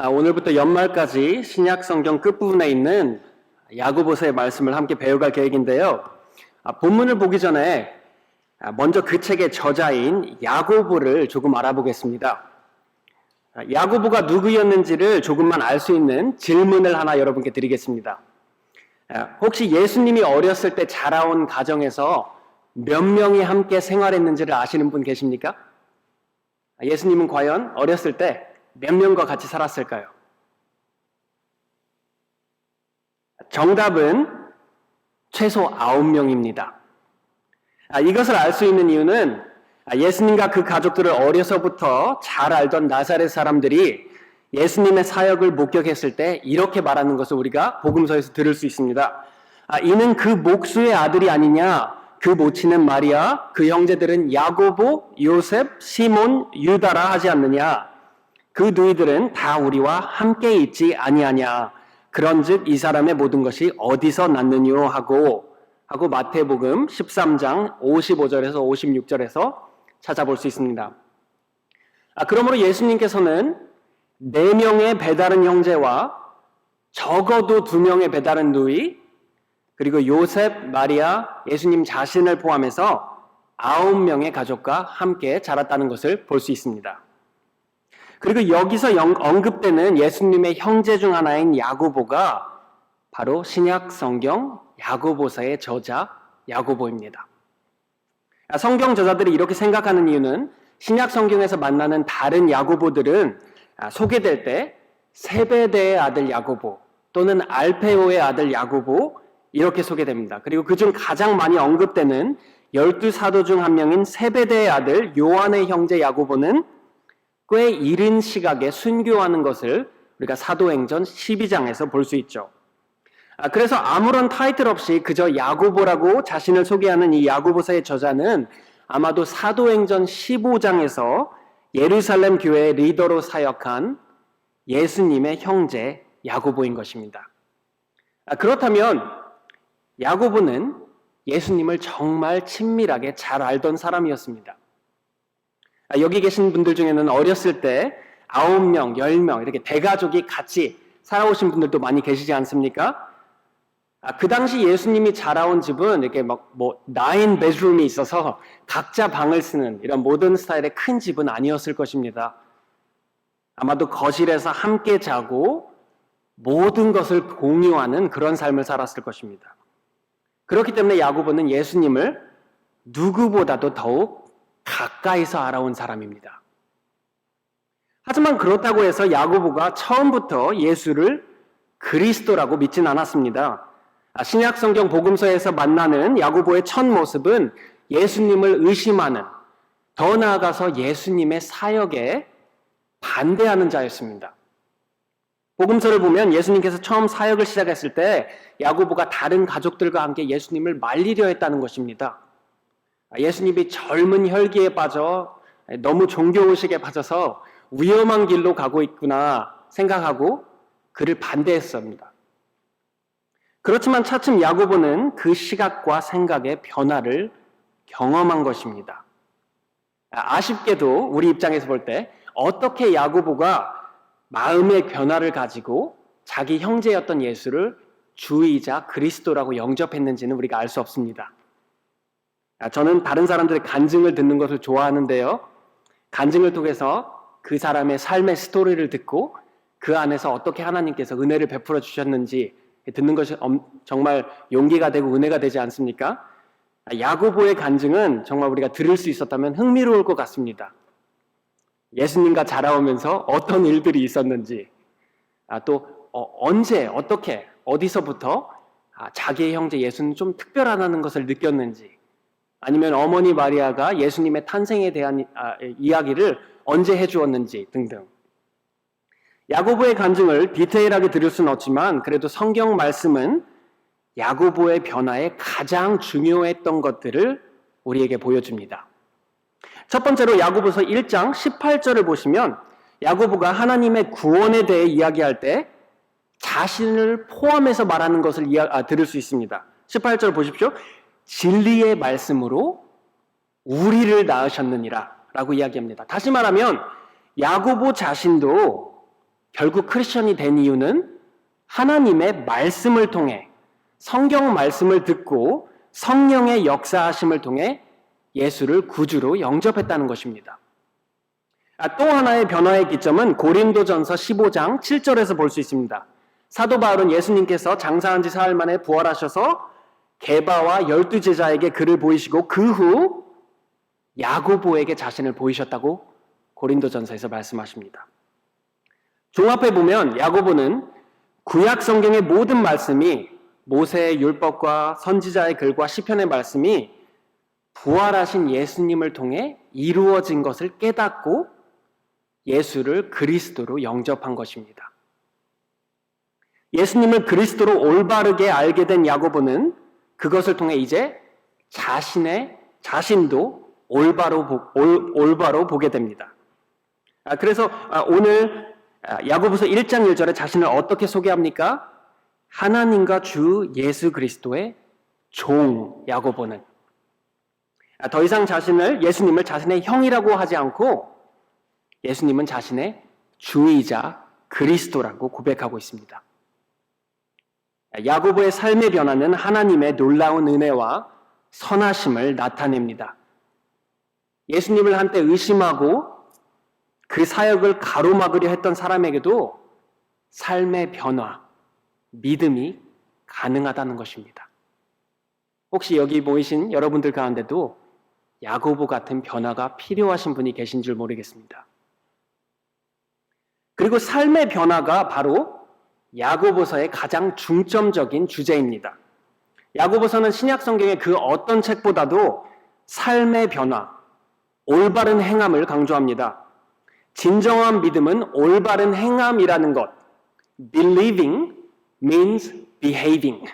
오늘부터 연말까지 신약 성경 끝부분에 있는 야고보서의 말씀을 함께 배워갈 계획인데요. 본문을 보기 전에 먼저 그 책의 저자인 야고보를 조금 알아보겠습니다. 야고보가 누구였는지를 조금만 알 수 있는 질문을 하나 여러분께 드리겠습니다. 혹시 예수님이 어렸을 때 자라온 가정에서 몇 명이 함께 생활했는지를 아시는 분 계십니까? 예수님은 과연 어렸을 때 몇 명과 같이 살았을까요? 정답은 최소 9명입니다. 이것을 알 수 있는 이유는 예수님과 그 가족들을 어려서부터 잘 알던 나사렛 사람들이 예수님의 사역을 목격했을 때 이렇게 말하는 것을 우리가 복음서에서 들을 수 있습니다. 이는 그 목수의 아들이 아니냐? 그 모친은 마리아, 그 형제들은 야고보, 요셉, 시몬, 유다라 하지 않느냐? 그 너희들은 다 우리와 함께 있지 아니하냐? 그런즉 이 사람의 모든 것이 어디서 났느뇨 하고 마태복음 13장 55절에서 56절에서 찾아볼 수 있습니다. 그러므로 예수님께서는 4명의 배다른 형제와 적어도 2명의 배다른 누이, 그리고 요셉, 마리아, 예수님 자신을 포함해서 9명의 가족과 함께 자랐다는 것을 볼 수 있습니다. 그리고 여기서 언급되는 예수님의 형제 중 하나인 야고보가 바로 신약 성경 야고보서의 저자 야고보입니다. 성경 저자들이 이렇게 생각하는 이유는 신약 성경에서 만나는 다른 야고보들은 소개될 때 세베대의 아들 야고보 또는 알페오의 아들 야고보 이렇게 소개됩니다. 그리고 그중 가장 많이 언급되는 12사도 중 한 명인 세베대의 아들 요한의 형제 야고보는 꽤 이른 시각에 순교하는 것을 우리가 사도행전 12장에서 볼 수 있죠. 그래서 아무런 타이틀 없이 그저 야고보라고 자신을 소개하는 이 야고보서의 저자는 아마도 사도행전 15장에서 예루살렘 교회의 리더로 사역한 예수님의 형제 야고보인 것입니다. 그렇다면 야고보는 예수님을 정말 친밀하게 잘 알던 사람이었습니다. 여기 계신 분들 중에는 어렸을 때 9명, 10명 이렇게 대가족이 같이 살아오신 분들도 많이 계시지 않습니까? 그 당시 예수님이 자라온 집은 이렇게 막 9 bedroom이 있어서 각자 방을 쓰는 이런 모던 스타일의 큰 집은 아니었을 것입니다. 아마도 거실에서 함께 자고 모든 것을 공유하는 그런 삶을 살았을 것입니다. 그렇기 때문에 야고보는 예수님을 누구보다도 더욱 가까이서 알아온 사람입니다. 하지만 그렇다고 해서 야고보가 처음부터 예수를 그리스도라고 믿진 않았습니다. 신약 성경 복음서에서 만나는 야고보의 첫 모습은 예수님을 의심하는, 더 나아가서 예수님의 사역에 반대하는 자였습니다. 복음서를 보면 예수님께서 처음 사역을 시작했을 때 야고보가 다른 가족들과 함께 예수님을 말리려 했다는 것입니다. 예수님이 젊은 혈기에 빠져 너무 종교의식에 빠져서 위험한 길로 가고 있구나 생각하고 그를 반대했습니다. 그렇지만 차츰 야고보는 그 시각과 생각의 변화를 경험한 것입니다. 아쉽게도 우리 입장에서 볼 때 어떻게 야고보가 마음의 변화를 가지고 자기 형제였던 예수를 주이자 그리스도라고 영접했는지는 우리가 알 수 없습니다. 저는 다른 사람들의 간증을 듣는 것을 좋아하는데요. 간증을 통해서 그 사람의 삶의 스토리를 듣고 그 안에서 어떻게 하나님께서 은혜를 베풀어 주셨는지 듣는 것이 정말 용기가 되고 은혜가 되지 않습니까? 야고보의 간증은 정말 우리가 들을 수 있었다면 흥미로울 것 같습니다. 예수님과 자라오면서 어떤 일들이 있었는지, 또 언제, 어떻게, 어디서부터 자기의 형제 예수는 좀 특별하다는 것을 느꼈는지, 아니면 어머니 마리아가 예수님의 탄생에 대한 이야기를 언제 해주었는지 등등. 야고보의 간증을 디테일하게 들을 수는 없지만 그래도 성경 말씀은 야고보의 변화에 가장 중요했던 것들을 우리에게 보여줍니다. 첫 번째로 야고보서 1장 18절을 보시면 야고보가 하나님의 구원에 대해 이야기할 때 자신을 포함해서 말하는 것을 들을 수 있습니다. 18절 보십시오. 진리의 말씀으로 우리를 낳으셨느니라 라고 이야기합니다. 다시 말하면 야고보 자신도 결국 크리스천이 된 이유는 하나님의 말씀을 통해 성경 말씀을 듣고 성령의 역사하심을 통해 예수를 구주로 영접했다는 것입니다. 또 하나의 변화의 기점은 고린도전서 15장 7절에서 볼 수 있습니다. 사도 바울은 예수님께서 장사한 지 사흘 만에 부활하셔서 게바와 12제자에게 그를 보이시고 그 후 야고보에게 자신을 보이셨다고 고린도전서에서 말씀하십니다. 종합해 보면 야고보는 구약 성경의 모든 말씀이 모세의 율법과 선지자의 글과 시편의 말씀이 부활하신 예수님을 통해 이루어진 것을 깨닫고 예수를 그리스도로 영접한 것입니다. 예수님을 그리스도로 올바르게 알게 된 야고보는 그것을 통해 이제 자신도 올바로 보게 됩니다. 그래서 오늘 야고보서 1장 1절에 자신을 어떻게 소개합니까? 하나님과 주 예수 그리스도의 종 야고보는 더 이상 예수님을 자신의 형이라고 하지 않고 예수님은 자신의 주이자 그리스도라고 고백하고 있습니다. 야고보의 삶의 변화는 하나님의 놀라운 은혜와 선하심을 나타냅니다. 예수님을 한때 의심하고 그 사역을 가로막으려 했던 사람에게도 삶의 변화, 믿음이 가능하다는 것입니다. 혹시 여기 모이신 여러분들 가운데도 야고보 같은 변화가 필요하신 분이 계신 줄 모르겠습니다. 그리고 삶의 변화가 바로 야고보서의 가장 중점적인 주제입니다. 야고보서는 신약 성경의 그 어떤 책보다도 삶의 변화, 올바른 행함을 강조합니다. 진정한 믿음은 올바른 행함이라는 것, believing means behaving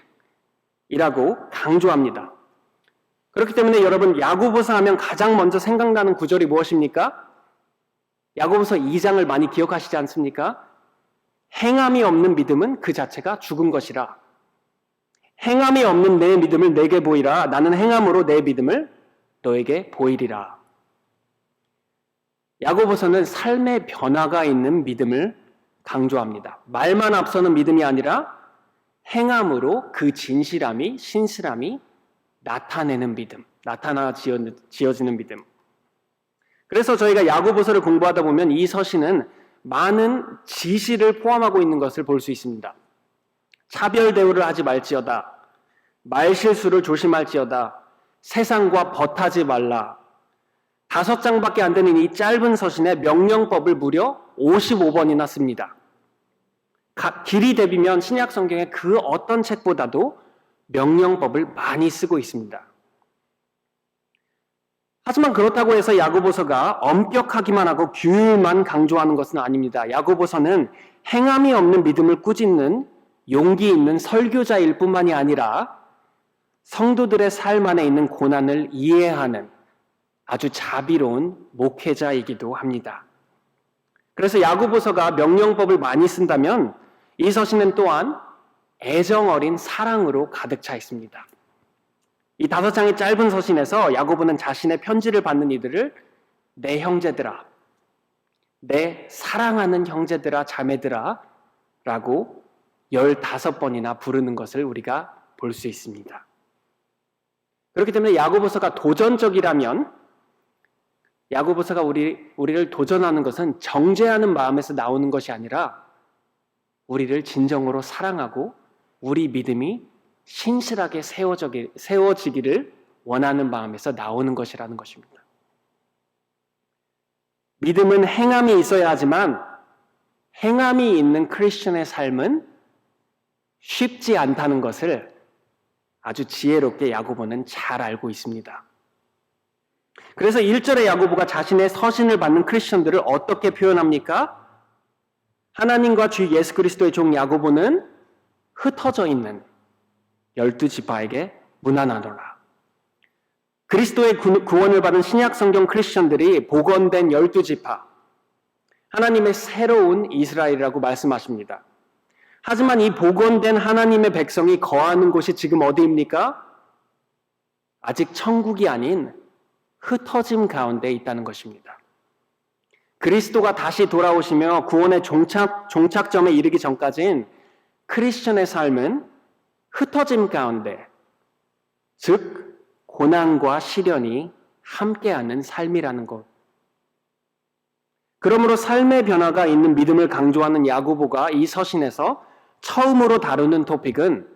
이라고 강조합니다. 그렇기 때문에 여러분 야고보서 하면 가장 먼저 생각나는 구절이 무엇입니까? 야고보서 2장을 많이 기억하시지 않습니까? 행함이 없는 믿음은 그 자체가 죽은 것이라. 행함이 없는 내 믿음을 내게 보이라. 나는 행함으로 내 믿음을 너에게 보이리라. 야고보서는 삶의 변화가 있는 믿음을 강조합니다. 말만 앞서는 믿음이 아니라 행함으로 그 진실함이, 신실함이 나타내는 믿음, 지어지는 믿음. 그래서 저희가 야고보서를 공부하다 보면 이 서신은 많은 지시를 포함하고 있는 것을 볼 수 있습니다. 차별 대우를 하지 말지어다, 말실수를 조심할지어다, 세상과 벗하지 말라. 5장밖에 안 되는 이 짧은 서신에 명령법을 무려 55번이나 씁니다. 길이 대비면 신약 성경의 그 어떤 책보다도 명령법을 많이 쓰고 있습니다. 하지만 그렇다고 해서 야고보서가 엄격하기만 하고 규율만 강조하는 것은 아닙니다. 야고보서는 행함이 없는 믿음을 꾸짖는 용기 있는 설교자일 뿐만이 아니라 성도들의 삶 안에 있는 고난을 이해하는 아주 자비로운 목회자이기도 합니다. 그래서 야고보서가 명령법을 많이 쓴다면 이 서신은 또한 애정 어린 사랑으로 가득 차 있습니다. 이 5장의 짧은 서신에서 야고보는 자신의 편지를 받는 이들을 내 형제들아, 내 사랑하는 형제들아, 자매들아 라고 15번이나 부르는 것을 우리가 볼 수 있습니다. 그렇기 때문에 야고보서가 도전적이라면 야고보서가 우리를 도전하는 것은 정죄하는 마음에서 나오는 것이 아니라 우리를 진정으로 사랑하고 우리 믿음이 신실하게 세워지기를 원하는 마음에서 나오는 것이라는 것입니다. 믿음은 행함이 있어야 하지만 행함이 있는 크리스천의 삶은 쉽지 않다는 것을 아주 지혜롭게 야고보는 잘 알고 있습니다. 그래서 1절에 야고보가 자신의 서신을 받는 크리스천들을 어떻게 표현합니까? 하나님과 주 예수 그리스도의 종 야고보는 흩어져 있는 12지파에게 문안하노라. 그리스도의 구원을 받은 신약 성경 크리스천들이 복원된 12지파, 하나님의 새로운 이스라엘이라고 말씀하십니다. 하지만 이 복원된 하나님의 백성이 거하는 곳이 지금 어디입니까? 아직 천국이 아닌 흩어짐 가운데 있다는 것입니다. 그리스도가 다시 돌아오시며 구원의 종착점에 이르기 전까지는 크리스천의 삶은 흩어짐 가운데, 즉 고난과 시련이 함께하는 삶이라는 것. 그러므로 삶의 변화가 있는 믿음을 강조하는 야고보가 이 서신에서 처음으로 다루는 토픽은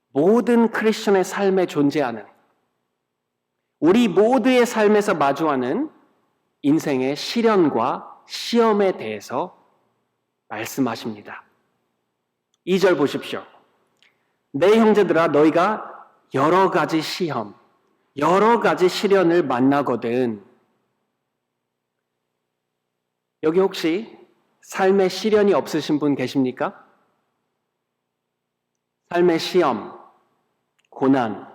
모든 크리스천의 삶에 존재하는, 우리 모두의 삶에서 마주하는 인생의 시련과 시험에 대해서 말씀하십니다. 2절 보십시오. 내 형제들아, 너희가 여러 가지 시험, 여러 가지 시련을 만나거든. 여기 혹시 삶에 시련이 없으신 분 계십니까? 삶의 시험, 고난,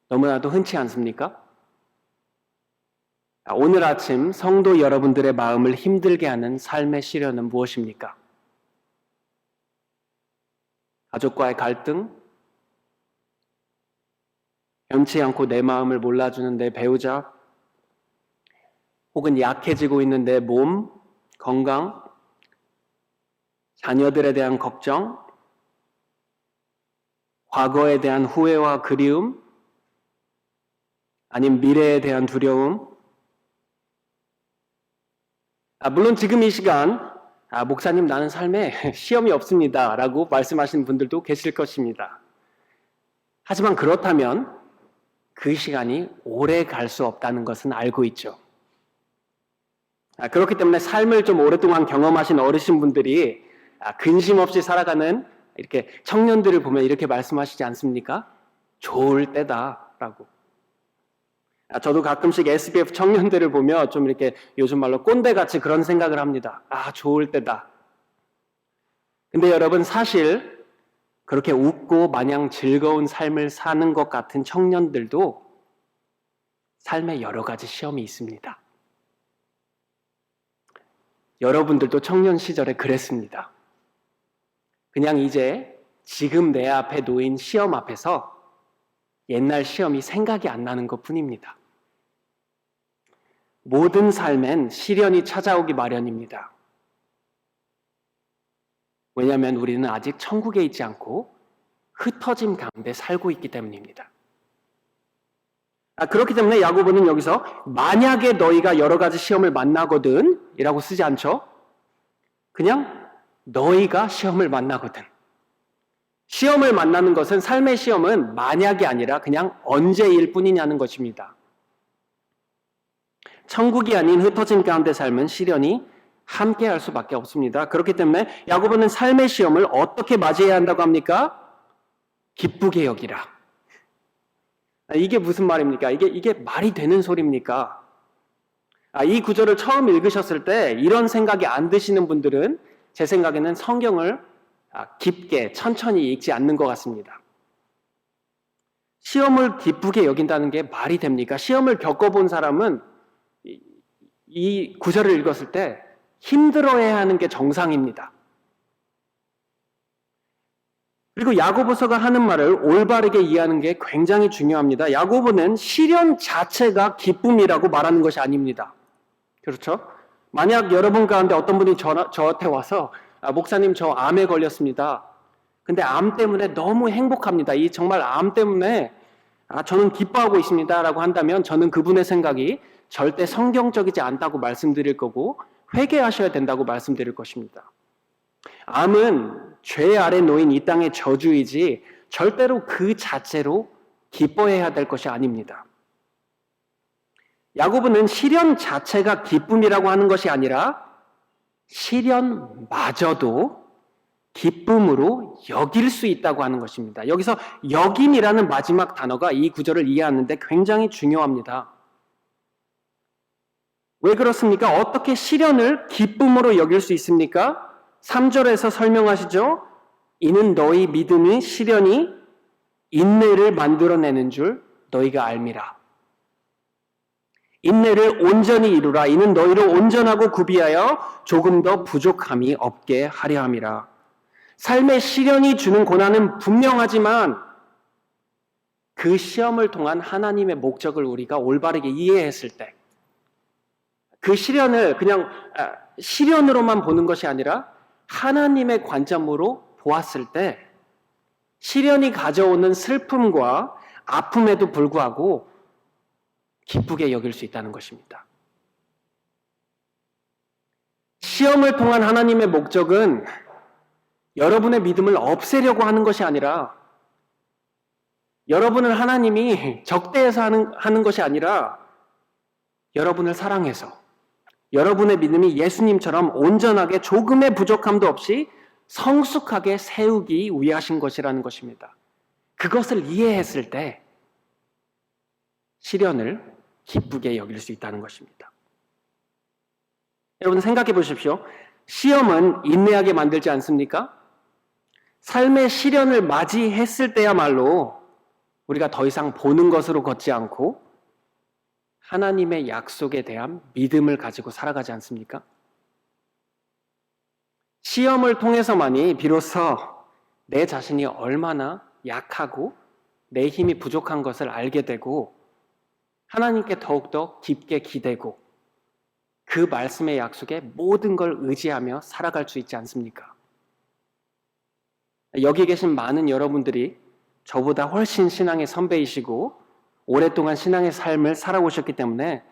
너무나도 흔치 않습니까? 오늘 아침 성도 여러분들의 마음을 힘들게 하는 삶의 시련은 무엇입니까? 가족과의 갈등, 변치 않고 내 마음을 몰라주는 내 배우자, 혹은 약해지고 있는 내 몸, 건강, 자녀들에 대한 걱정, 과거에 대한 후회와 그리움, 아니면 미래에 대한 두려움. 물론 지금 이 시간 목사님 나는 삶에 시험이 없습니다 라고 말씀하시는 분들도 계실 것입니다. 하지만 그렇다면 그 시간이 오래 갈 수 없다는 것은 알고 있죠. 그렇기 때문에 삶을 좀 오랫동안 경험하신 어르신분들이 근심 없이 살아가는 이렇게 청년들을 보면 이렇게 말씀하시지 않습니까? 좋을 때다라고. 저도 가끔씩 SBF 청년들을 보며 좀 이렇게 요즘 말로 꼰대같이 그런 생각을 합니다. 좋을 때다. 근데 여러분, 사실 그렇게 웃고 마냥 즐거운 삶을 사는 것 같은 청년들도 삶에 여러 가지 시험이 있습니다. 여러분들도 청년 시절에 그랬습니다. 그냥 이제 지금 내 앞에 놓인 시험 앞에서 옛날 시험이 생각이 안 나는 것 뿐입니다. 모든 삶엔 시련이 찾아오기 마련입니다. 왜냐하면 우리는 아직 천국에 있지 않고 흩어짐 가운데 살고 있기 때문입니다. 그렇기 때문에 야고보는 여기서 만약에 너희가 여러 가지 시험을 만나거든 이라고 쓰지 않죠. 그냥 너희가 시험을 만나거든. 시험을 만나는 것은, 삶의 시험은 만약이 아니라 그냥 언제일 뿐이냐는 것입니다. 천국이 아닌 흩어진 가운데 삶은 시련이 함께 할 수밖에 없습니다. 그렇기 때문에 야고보는 삶의 시험을 어떻게 맞이해야 한다고 합니까? 기쁘게 여기라. 이게 무슨 말입니까? 이게 말이 되는 소리입니까? 이 구절을 처음 읽으셨을 때 이런 생각이 안 드시는 분들은 제 생각에는 성경을 깊게 천천히 읽지 않는 것 같습니다. 시험을 기쁘게 여긴다는 게 말이 됩니까? 시험을 겪어본 사람은 이 구절을 읽었을 때 힘들어해야 하는 게 정상입니다. 그리고 야고보서가 하는 말을 올바르게 이해하는 게 굉장히 중요합니다. 야고보는 시련 자체가 기쁨이라고 말하는 것이 아닙니다. 그렇죠? 만약 여러분 가운데 어떤 분이 저한테 와서 목사님 저 암에 걸렸습니다. 근데 암 때문에 너무 행복합니다. 이 정말 암 때문에 저는 기뻐하고 있습니다 라고 한다면 저는 그분의 생각이 절대 성경적이지 않다고 말씀드릴 거고 회개하셔야 된다고 말씀드릴 것입니다. 암은 죄 아래 놓인 이 땅의 저주이지 절대로 그 자체로 기뻐해야 될 것이 아닙니다. 야고보는 시련 자체가 기쁨이라고 하는 것이 아니라 시련마저도 기쁨으로 여길 수 있다고 하는 것입니다. 여기서 여김이라는 마지막 단어가 이 구절을 이해하는데 굉장히 중요합니다. 왜 그렇습니까? 어떻게 시련을 기쁨으로 여길 수 있습니까? 3절에서 설명하시죠. 이는 너희 믿음이 시련이 인내를 만들어내는 줄 너희가 알미라. 인내를 온전히 이루라. 이는 너희를 온전하고 구비하여 조금 더 부족함이 없게 하려 함이라. 삶의 시련이 주는 고난은 분명하지만 그 시험을 통한 하나님의 목적을 우리가 올바르게 이해했을 때 그 시련을 그냥 시련으로만 보는 것이 아니라 하나님의 관점으로 보았을 때 시련이 가져오는 슬픔과 아픔에도 불구하고 기쁘게 여길 수 있다는 것입니다. 시험을 통한 하나님의 목적은 여러분의 믿음을 없애려고 하는 것이 아니라 여러분을 하나님이 적대해서 하는 것이 아니라 여러분을 사랑해서 여러분의 믿음이 예수님처럼 온전하게 조금의 부족함도 없이 성숙하게 세우기 위해 하신 것이라는 것입니다. 그것을 이해했을 때 시련을 기쁘게 여길 수 있다는 것입니다. 여러분 생각해 보십시오. 시험은 인내하게 만들지 않습니까? 삶의 시련을 맞이했을 때야말로 우리가 더 이상 보는 것으로 걷지 않고 하나님의 약속에 대한 믿음을 가지고 살아가지 않습니까? 시험을 통해서만이 비로소 내 자신이 얼마나 약하고 내 힘이 부족한 것을 알게 되고 하나님께 더욱더 깊게 기대고 그 말씀의 약속에 모든 걸 의지하며 살아갈 수 있지 않습니까? 여기 계신 많은 여러분들이 저보다 훨씬 신앙의 선배이시고 오랫동안 신앙의 삶을 살아오셨기 때문에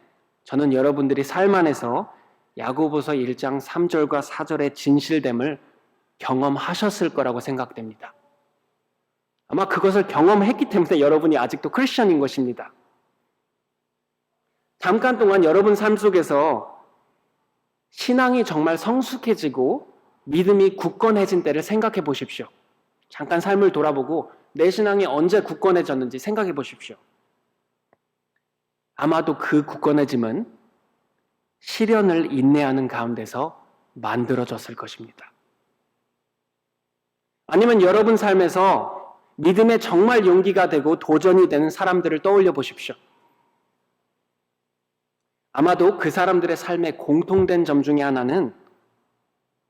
저는 여러분들이 삶 안에서 야고보서 1장 3절과 4절의 진실됨을 경험하셨을 거라고 생각됩니다. 아마 그것을 경험했기 때문에 여러분이 아직도 크리스천인 것입니다. 잠깐 동안 여러분 삶 속에서 신앙이 정말 성숙해지고 믿음이 굳건해진 때를 생각해 보십시오. 잠깐 삶을 돌아보고 내 신앙이 언제 굳건해졌는지 생각해 보십시오. 아마도 그 굳건해짐은 시련을 인내하는 가운데서 만들어졌을 것입니다. 아니면 여러분 삶에서 믿음에 정말 용기가 되고 도전이 되는 사람들을 떠올려 보십시오. 아마도 그 사람들의 삶의 공통된 점 중에 하나는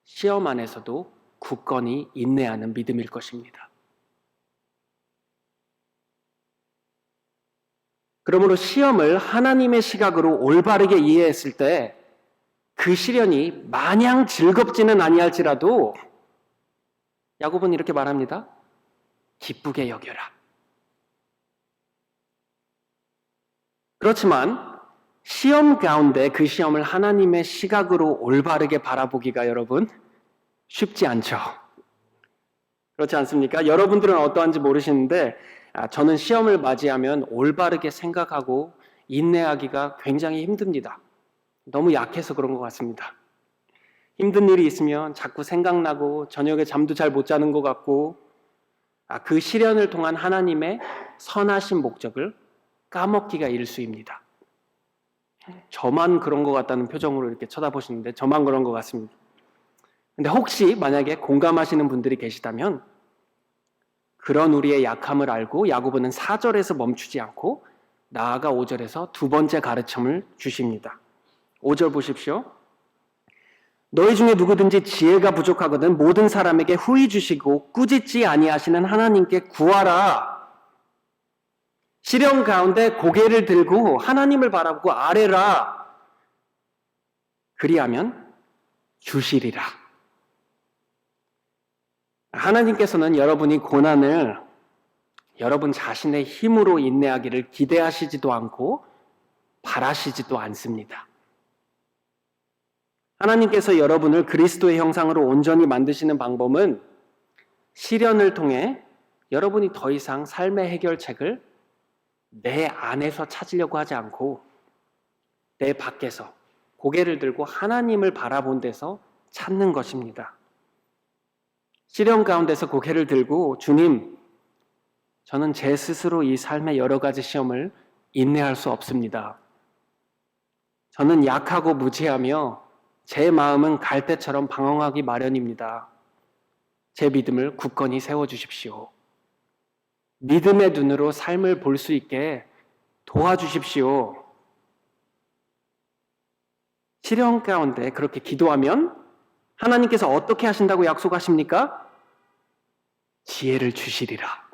시험 안에서도 굳건히 인내하는 믿음일 것입니다. 그러므로 시험을 하나님의 시각으로 올바르게 이해했을 때 그 시련이 마냥 즐겁지는 아니할지라도 야고보는 이렇게 말합니다. 기쁘게 여겨라. 그렇지만 시험 가운데 그 시험을 하나님의 시각으로 올바르게 바라보기가 여러분 쉽지 않죠. 그렇지 않습니까? 여러분들은 어떠한지 모르시는데 저는 시험을 맞이하면 올바르게 생각하고 인내하기가 굉장히 힘듭니다. 너무 약해서 그런 것 같습니다. 힘든 일이 있으면 자꾸 생각나고 저녁에 잠도 잘 못 자는 것 같고 그 시련을 통한 하나님의 선하신 목적을 까먹기가 일쑤입니다. 저만 그런 것 같다는 표정으로 이렇게 쳐다보시는데 저만 그런 것 같습니다. 근데 혹시 만약에 공감하시는 분들이 계시다면 그런 우리의 약함을 알고 야고보는 4절에서 멈추지 않고 나아가 5절에서 두 번째 가르침을 주십니다. 5절 보십시오. 너희 중에 누구든지 지혜가 부족하거든 모든 사람에게 후히 주시고 꾸짖지 아니하시는 하나님께 구하라. 시련 가운데 고개를 들고 하나님을 바라보고 아뢰라. 그리하면 주시리라. 하나님께서는 여러분이 고난을 여러분 자신의 힘으로 인내하기를 기대하시지도 않고 바라시지도 않습니다. 하나님께서 여러분을 그리스도의 형상으로 온전히 만드시는 방법은 시련을 통해 여러분이 더 이상 삶의 해결책을 내 안에서 찾으려고 하지 않고 내 밖에서 고개를 들고 하나님을 바라본 데서 찾는 것입니다. 시련 가운데서 고개를 들고 주님, 저는 제 스스로 이 삶의 여러 가지 시험을 인내할 수 없습니다. 저는 약하고 무지하며 제 마음은 갈대처럼 방황하기 마련입니다. 제 믿음을 굳건히 세워주십시오. 믿음의 눈으로 삶을 볼 수 있게 도와주십시오. 시련 가운데 그렇게 기도하면 하나님께서 어떻게 하신다고 약속하십니까? 지혜를 주시리라.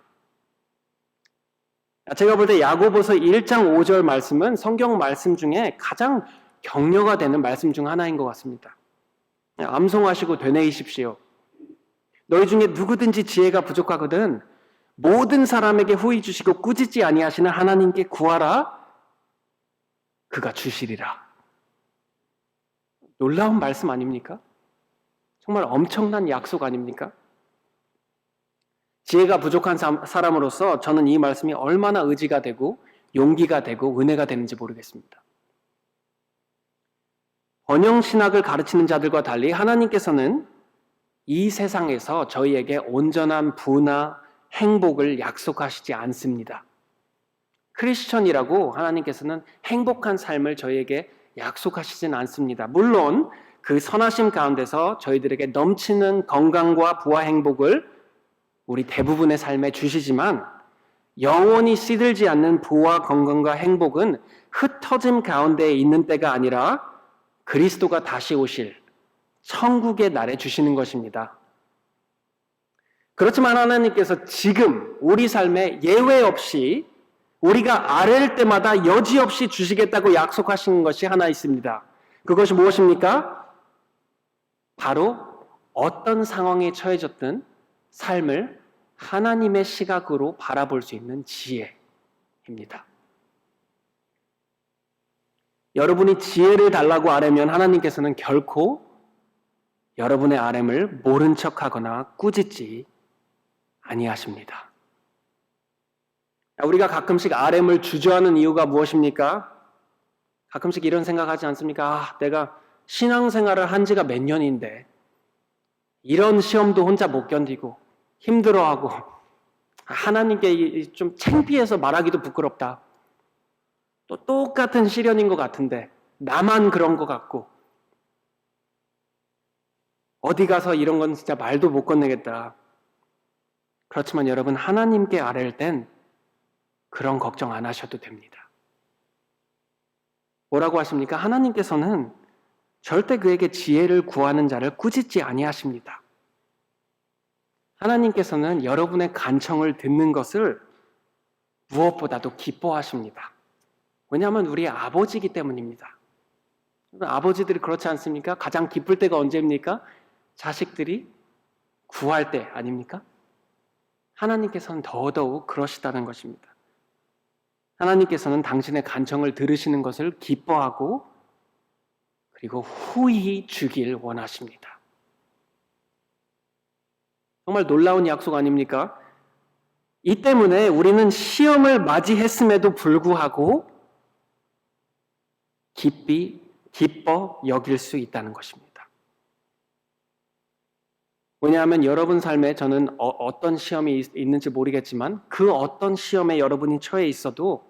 제가 볼 때 야고보서 1장 5절 말씀은 성경 말씀 중에 가장 격려가 되는 말씀 중 하나인 것 같습니다. 암송하시고 되뇌이십시오. 너희 중에 누구든지 지혜가 부족하거든 모든 사람에게 후히 주시고 꾸짖지 아니하시는 하나님께 구하라. 그가 주시리라. 놀라운 말씀 아닙니까? 정말 엄청난 약속 아닙니까? 지혜가 부족한 사람으로서 저는 이 말씀이 얼마나 의지가 되고 용기가 되고 은혜가 되는지 모르겠습니다. 번영신학을 가르치는 자들과 달리 하나님께서는 이 세상에서 저희에게 온전한 부나 행복을 약속하시지 않습니다. 크리스천이라고 하나님께서는 행복한 삶을 저희에게 약속하시진 않습니다. 물론 그 선하심 가운데서 저희들에게 넘치는 건강과 부와 행복을 우리 대부분의 삶에 주시지만 영원히 시들지 않는 부와 건강과 행복은 흩어짐 가운데 있는 때가 아니라 그리스도가 다시 오실 천국의 날에 주시는 것입니다. 그렇지만 하나님께서 지금 우리 삶에 예외 없이 우리가 아랠 때마다 여지없이 주시겠다고 약속하시는 것이 하나 있습니다. 그것이 무엇입니까? 바로 어떤 상황에 처해졌든 삶을 하나님의 시각으로 바라볼 수 있는 지혜입니다. 여러분이 지혜를 달라고 아뢰면 하나님께서는 결코 여러분의 아뢰을 모른 척하거나 꾸짖지 아니하십니다. 우리가 가끔씩 아뢰을 주저하는 이유가 무엇입니까? 가끔씩 이런 생각하지 않습니까? 내가 신앙생활을 한 지가 몇 년인데 이런 시험도 혼자 못 견디고 힘들어하고 하나님께 좀 창피해서 말하기도 부끄럽다. 또 똑같은 시련인 것 같은데 나만 그런 것 같고 어디 가서 이런 건 진짜 말도 못 건네겠다. 그렇지만 여러분 하나님께 아뢰일 땐 그런 걱정 안 하셔도 됩니다. 뭐라고 하십니까? 하나님께서는 절대 그에게 지혜를 구하는 자를 꾸짖지 아니하십니다. 하나님께서는 여러분의 간청을 듣는 것을 무엇보다도 기뻐하십니다. 왜냐하면 우리의 아버지이기 때문입니다. 아버지들이 그렇지 않습니까? 가장 기쁠 때가 언제입니까? 자식들이 구할 때 아닙니까? 하나님께서는 더더욱 그러시다는 것입니다. 하나님께서는 당신의 간청을 들으시는 것을 기뻐하고 그리고 후히 주길 원하십니다. 정말 놀라운 약속 아닙니까? 이 때문에 우리는 시험을 맞이했음에도 불구하고 기뻐 여길 수 있다는 것입니다. 왜냐하면 여러분 삶에 저는 어떤 시험이 있는지 모르겠지만 그 어떤 시험에 여러분이 처해 있어도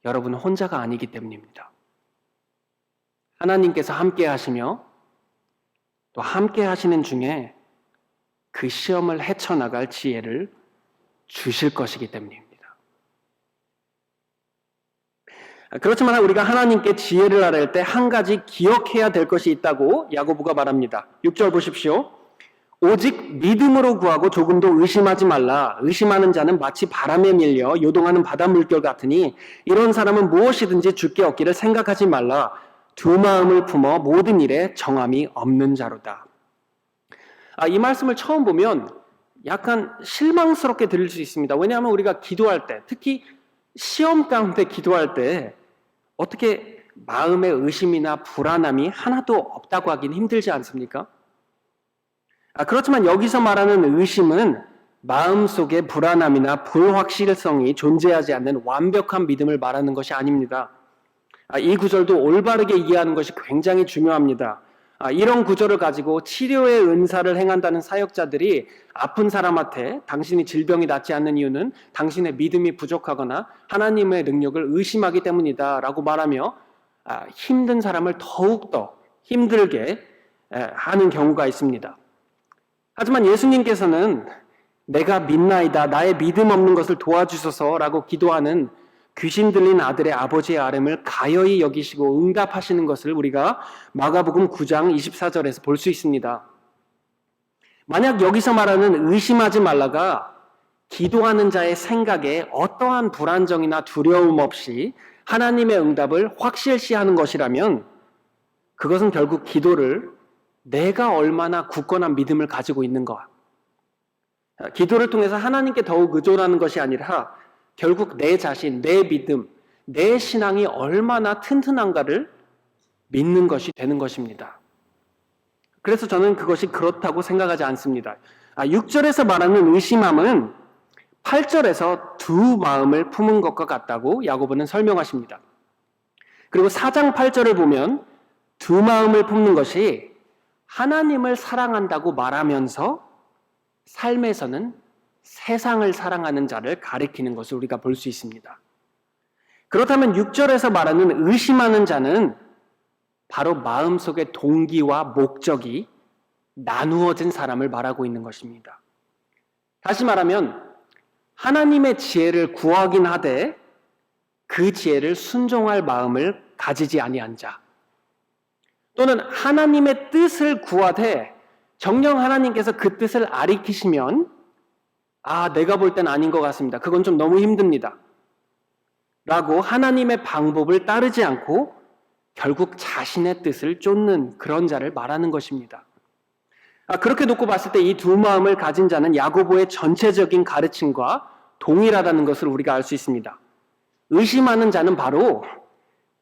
여러분은 혼자가 아니기 때문입니다. 하나님께서 함께 하시며 또 함께 하시는 중에 그 시험을 헤쳐나갈 지혜를 주실 것이기 때문입니다. 그렇지만 우리가 하나님께 지혜를 아뢰을 때 한 가지 기억해야 될 것이 있다고 야고보가 말합니다. 6절 보십시오. 오직 믿음으로 구하고 조금도 의심하지 말라. 의심하는 자는 마치 바람에 밀려 요동하는 바다 물결 같으니 이런 사람은 무엇이든지 주께 얻기를 생각하지 말라. 두 마음을 품어 모든 일에 정함이 없는 자로다. 이 말씀을 처음 보면 약간 실망스럽게 들릴 수 있습니다. 왜냐하면 우리가 기도할 때, 특히 시험 가운데 기도할 때 어떻게 마음의 의심이나 불안함이 하나도 없다고 하긴 힘들지 않습니까? 그렇지만 여기서 말하는 의심은 마음속에 불안함이나 불확실성이 존재하지 않는 완벽한 믿음을 말하는 것이 아닙니다. 이 구절도 올바르게 이해하는 것이 굉장히 중요합니다. 이런 구절을 가지고 치료의 은사를 행한다는 사역자들이 아픈 사람한테 당신이 질병이 낫지 않는 이유는 당신의 믿음이 부족하거나 하나님의 능력을 의심하기 때문이다 라고 말하며 힘든 사람을 더욱더 힘들게 하는 경우가 있습니다. 하지만 예수님께서는 내가 믿나이다 나의 믿음 없는 것을 도와주소서라고 기도하는 귀신 들린 아들의 아버지의 아뢰을 가여이 여기시고 응답하시는 것을 우리가 마가복음 9장 24절에서 볼 수 있습니다. 만약 여기서 말하는 의심하지 말라가 기도하는 자의 생각에 어떠한 불안정이나 두려움 없이 하나님의 응답을 확실시하는 것이라면 그것은 결국 기도를 내가 얼마나 굳건한 믿음을 가지고 있는가, 기도를 통해서 하나님께 더욱 의존하는 것이 아니라 결국 내 자신, 내 믿음, 내 신앙이 얼마나 튼튼한가를 믿는 것이 되는 것입니다. 그래서 저는 그것이 그렇다고 생각하지 않습니다. 6절에서 말하는 의심함은 8절에서 두 마음을 품은 것과 같다고 야고보는 설명하십니다. 그리고 4장 8절을 보면 두 마음을 품는 것이 하나님을 사랑한다고 말하면서 삶에서는 세상을 사랑하는 자를 가리키는 것을 우리가 볼 수 있습니다. 그렇다면 6절에서 말하는 의심하는 자는 바로 마음속의 동기와 목적이 나누어진 사람을 말하고 있는 것입니다. 다시 말하면 하나님의 지혜를 구하긴 하되 그 지혜를 순종할 마음을 가지지 아니한 자, 또는 하나님의 뜻을 구하되 정녕 하나님께서 그 뜻을 아리키시면 내가 볼 땐 아닌 것 같습니다. 그건 좀 너무 힘듭니다. 라고 하나님의 방법을 따르지 않고 결국 자신의 뜻을 쫓는 그런 자를 말하는 것입니다. 그렇게 놓고 봤을 때 이 두 마음을 가진 자는 야고보의 전체적인 가르침과 동일하다는 것을 우리가 알 수 있습니다. 의심하는 자는 바로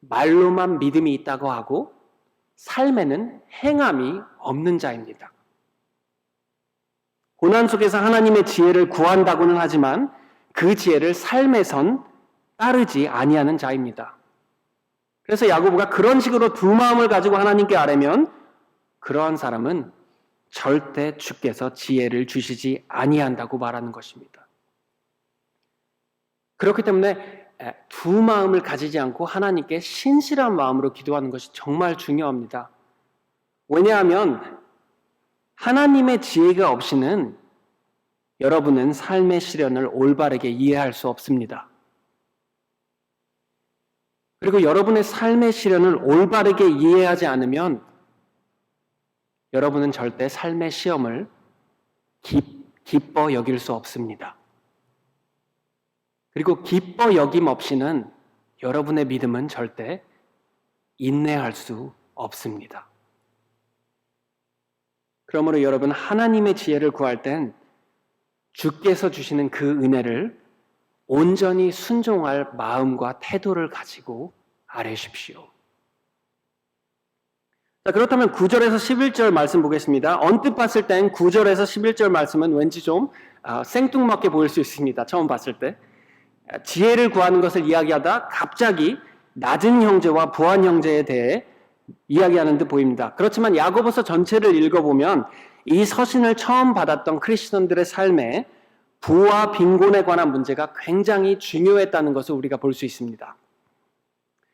말로만 믿음이 있다고 하고 삶에는 행함이 없는 자입니다. 고난 속에서 하나님의 지혜를 구한다고는 하지만 그 지혜를 삶에선 따르지 아니하는 자입니다. 그래서 야고보가 그런 식으로 두 마음을 가지고 하나님께 아뢰면 그러한 사람은 절대 주께서 지혜를 주시지 아니한다고 말하는 것입니다. 그렇기 때문에 두 마음을 가지지 않고 하나님께 신실한 마음으로 기도하는 것이 정말 중요합니다. 왜냐하면 하나님의 지혜가 없이는 여러분은 삶의 시련을 올바르게 이해할 수 없습니다. 그리고 여러분의 삶의 시련을 올바르게 이해하지 않으면 여러분은 절대 삶의 시험을 기뻐 여길 수 없습니다. 그리고 기뻐 여김 없이는 여러분의 믿음은 절대 인내할 수 없습니다. 그러므로 여러분, 하나님의 지혜를 구할 땐 주께서 주시는 그 은혜를 온전히 순종할 마음과 태도를 가지고 아뢰십시오. 그렇다면 9절에서 11절 말씀 보겠습니다. 언뜻 봤을 땐 9절에서 11절 말씀은 왠지 좀 생뚱맞게 보일 수 있습니다. 처음 봤을 때. 지혜를 구하는 것을 이야기하다 갑자기 낮은 형제와 부한 형제에 대해 이야기하는 듯 보입니다. 그렇지만 야고보서 전체를 읽어보면 이 서신을 처음 받았던 크리스천들의 삶에 부와 빈곤에 관한 문제가 굉장히 중요했다는 것을 우리가 볼 수 있습니다.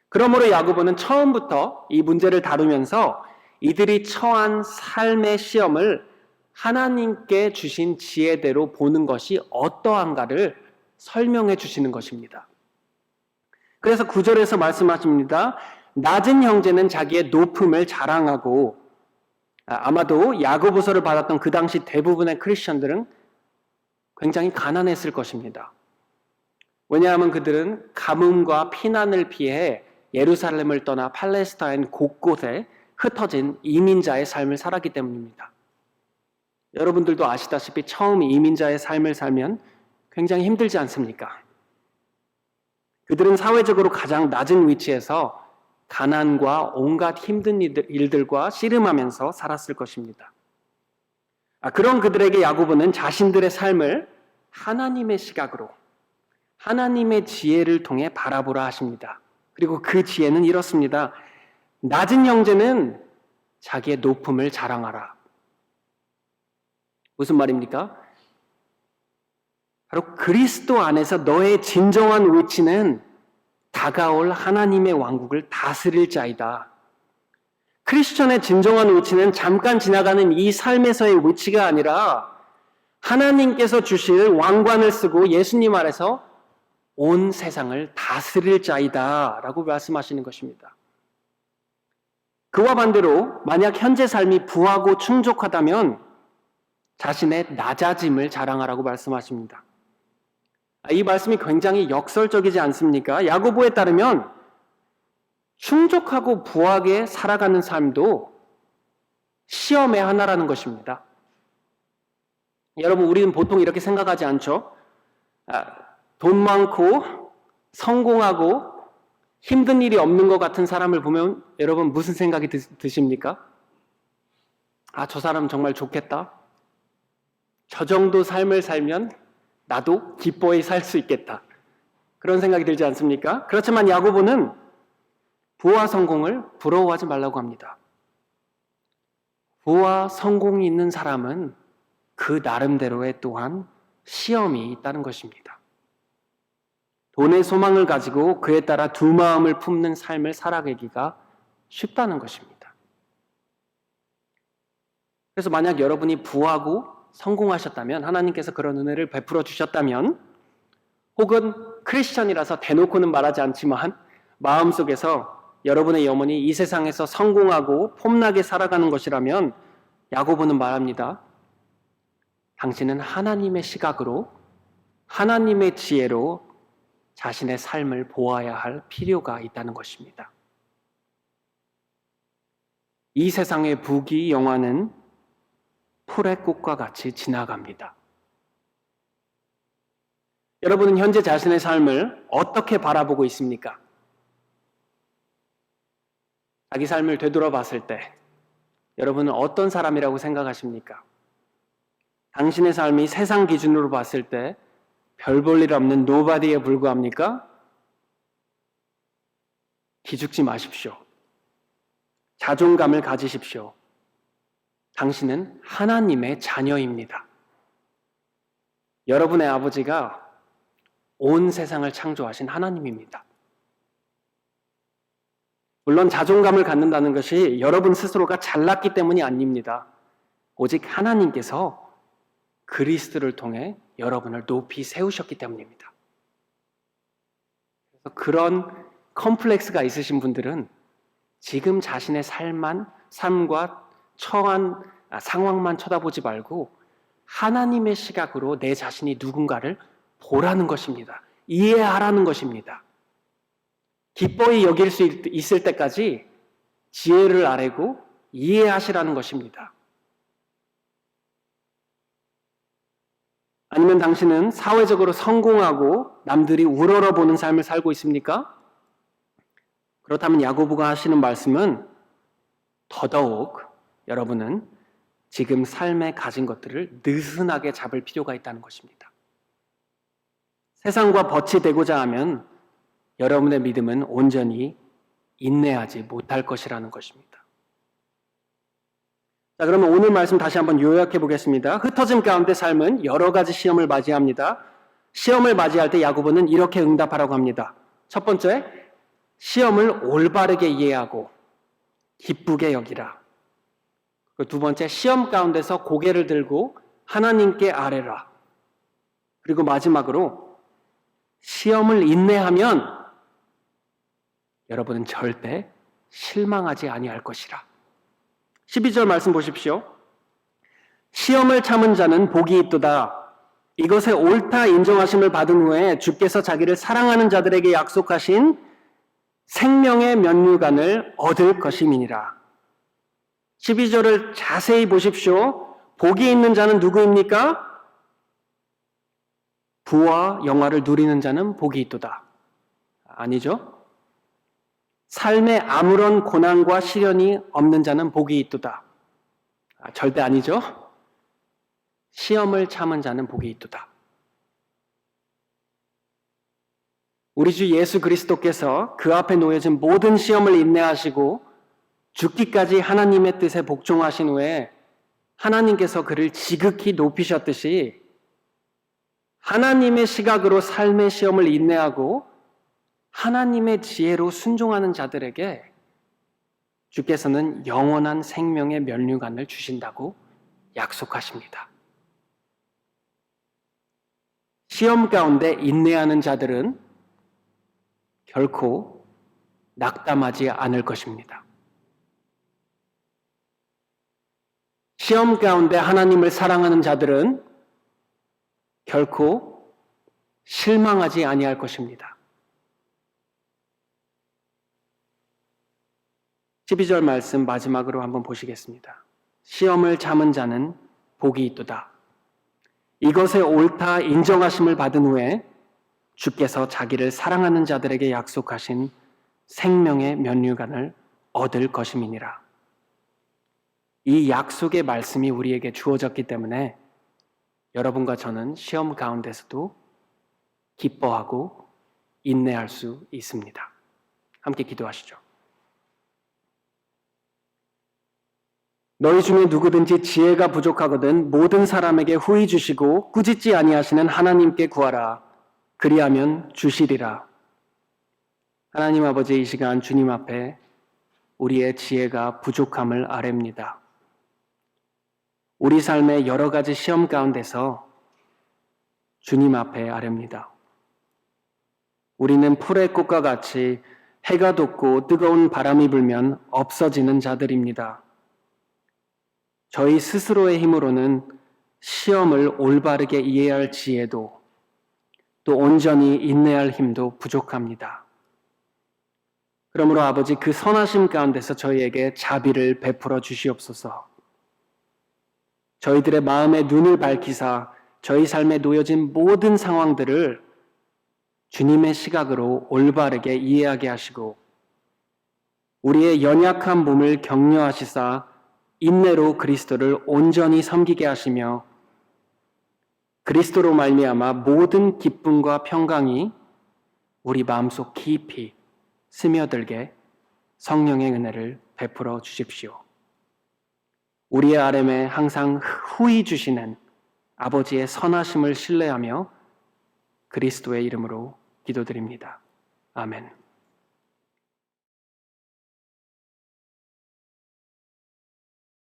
그러므로 야고보는 처음부터 이 문제를 다루면서 이들이 처한 삶의 시험을 하나님께 주신 지혜대로 보는 것이 어떠한가를 설명해 주시는 것입니다. 그래서 9절에서 말씀하십니다. 낮은 형제는 자기의 높음을 자랑하고, 아마도 야고보서를 받았던 그 당시 대부분의 크리스천들은 굉장히 가난했을 것입니다. 왜냐하면 그들은 가뭄과 피난을 피해 예루살렘을 떠나 팔레스타인 곳곳에 흩어진 이민자의 삶을 살았기 때문입니다. 여러분들도 아시다시피 처음 이민자의 삶을 살면 굉장히 힘들지 않습니까? 그들은 사회적으로 가장 낮은 위치에서 가난과 온갖 힘든 일들과 씨름하면서 살았을 것입니다. 그런 그들에게 야고보는 자신들의 삶을 하나님의 시각으로, 하나님의 지혜를 통해 바라보라 하십니다. 그리고 그 지혜는 이렇습니다. 낮은 형제는 자기의 높음을 자랑하라. 무슨 말입니까? 바로 그리스도 안에서 너의 진정한 위치는 다가올 하나님의 왕국을 다스릴 자이다. 크리스천의 진정한 위치는 잠깐 지나가는 이 삶에서의 위치가 아니라 하나님께서 주실 왕관을 쓰고 예수님 아래서 온 세상을 다스릴 자이다 라고 말씀하시는 것입니다. 그와 반대로 만약 현재 삶이 부하고 충족하다면 자신의 낮아짐을 자랑하라고 말씀하십니다. 이 말씀이 굉장히 역설적이지 않습니까? 야고보에 따르면 충족하고 부하게 살아가는 삶도 시험의 하나라는 것입니다. 여러분, 우리는 보통 이렇게 생각하지 않죠? 돈 많고 성공하고 힘든 일이 없는 것 같은 사람을 보면 여러분 무슨 생각이 드십니까? 저 사람 정말 좋겠다. 저 정도 삶을 살면 나도 기뻐히 살 수 있겠다. 그런 생각이 들지 않습니까? 그렇지만 야고보는 부와 성공을 부러워하지 말라고 합니다. 부와 성공이 있는 사람은 그 나름대로의 또한 시험이 있다는 것입니다. 돈의 소망을 가지고 그에 따라 두 마음을 품는 삶을 살아가기가 쉽다는 것입니다. 그래서 만약 여러분이 부하고 성공하셨다면, 하나님께서 그런 은혜를 베풀어 주셨다면, 혹은 크리스천이라서 대놓고는 말하지 않지만 마음속에서 여러분의 영혼이 이 세상에서 성공하고 폼나게 살아가는 것이라면 야고보는 말합니다. 당신은 하나님의 시각으로, 하나님의 지혜로 자신의 삶을 보아야 할 필요가 있다는 것입니다. 이 세상의 부귀 영화는 풀의 꽃과 같이 지나갑니다. 여러분은 현재 자신의 삶을 어떻게 바라보고 있습니까? 자기 삶을 되돌아봤을 때 여러분은 어떤 사람이라고 생각하십니까? 당신의 삶이 세상 기준으로 봤을 때 별 볼 일 없는 노바디에 불과합니까? 기죽지 마십시오. 자존감을 가지십시오. 당신은 하나님의 자녀입니다. 여러분의 아버지가 온 세상을 창조하신 하나님입니다. 물론 자존감을 갖는다는 것이 여러분 스스로가 잘났기 때문이 아닙니다. 오직 하나님께서 그리스도를 통해 여러분을 높이 세우셨기 때문입니다. 그래서 그런 컴플렉스가 있으신 분들은 지금 자신의 삶과 처한 상황만 쳐다보지 말고 하나님의 시각으로 내 자신이 누군가를 보라는 것입니다. 이해하라는 것입니다. 기뻐히 여길 수 있을 때까지 지혜를 아뢰고 이해하시라는 것입니다. 아니면 당신은 사회적으로 성공하고 남들이 우러러보는 삶을 살고 있습니까? 그렇다면 야고보가 하시는 말씀은 더더욱 여러분은 지금 삶에 가진 것들을 느슨하게 잡을 필요가 있다는 것입니다. 세상과 벗이 되고자 하면 여러분의 믿음은 온전히 인내하지 못할 것이라는 것입니다. 자, 그러면 오늘 말씀 다시 한번 요약해 보겠습니다. 흩어짐 가운데 삶은 여러 가지 시험을 맞이합니다. 시험을 맞이할 때 야고보는 이렇게 응답하라고 합니다. 첫 번째, 시험을 올바르게 이해하고 기쁘게 여기라. 두 번째, 시험 가운데서 고개를 들고 하나님께 아뢰라. 그리고 마지막으로 시험을 인내하면 여러분은 절대 실망하지 아니할 것이라. 12절 말씀 보십시오. 시험을 참은 자는 복이 있도다. 이것에 옳다 인정하심을 받은 후에 주께서 자기를 사랑하는 자들에게 약속하신 생명의 면류관을 얻을 것임이니라. 12절을 자세히 보십시오. 복이 있는 자는 누구입니까? 부와 영화를 누리는 자는 복이 있도다. 아니죠? 삶에 아무런 고난과 시련이 없는 자는 복이 있도다. 절대 아니죠? 시험을 참은 자는 복이 있도다. 우리 주 예수 그리스도께서 그 앞에 놓여진 모든 시험을 인내하시고 죽기까지 하나님의 뜻에 복종하신 후에 하나님께서 그를 지극히 높이셨듯이 하나님의 시각으로 삶의 시험을 인내하고 하나님의 지혜로 순종하는 자들에게 주께서는 영원한 생명의 면류관을 주신다고 약속하십니다. 시험 가운데 인내하는 자들은 결코 낙담하지 않을 것입니다. 시험 가운데 하나님을 사랑하는 자들은 결코 실망하지 아니할 것입니다. 12절 말씀 마지막으로 한번 보시겠습니다. 시험을 참은 자는 복이 있도다. 이것의 옳다 인정하심을 받은 후에 주께서 자기를 사랑하는 자들에게 약속하신 생명의 면류관을 얻을 것임이니라. 이 약속의 말씀이 우리에게 주어졌기 때문에 여러분과 저는 시험 가운데서도 기뻐하고 인내할 수 있습니다. 함께 기도하시죠. 너희 중에 누구든지 지혜가 부족하거든 모든 사람에게 후히 주시고 꾸짖지 아니하시는 하나님께 구하라. 그리하면 주시리라. 하나님 아버지, 이 시간 주님 앞에 우리의 지혜가 부족함을 아뢰입니다. 우리 삶의 여러 가지 시험 가운데서 주님 앞에 아뢰입니다. 우리는 풀의 꽃과 같이 해가 돋고 뜨거운 바람이 불면 없어지는 자들입니다. 저희 스스로의 힘으로는 시험을 올바르게 이해할 지혜도 또 온전히 인내할 힘도 부족합니다. 그러므로 아버지, 그 선하심 가운데서 저희에게 자비를 베풀어 주시옵소서. 저희들의 마음의 눈을 밝히사 저희 삶에 놓여진 모든 상황들을 주님의 시각으로 올바르게 이해하게 하시고 우리의 연약한 몸을 격려하시사 인내로 그리스도를 온전히 섬기게 하시며 그리스도로 말미암아 모든 기쁨과 평강이 우리 마음속 깊이 스며들게 성령의 은혜를 베풀어 주십시오. 우리의 아뢰에 항상 후히 주시는 아버지의 선하심을 신뢰하며 그리스도의 이름으로 기도드립니다. 아멘.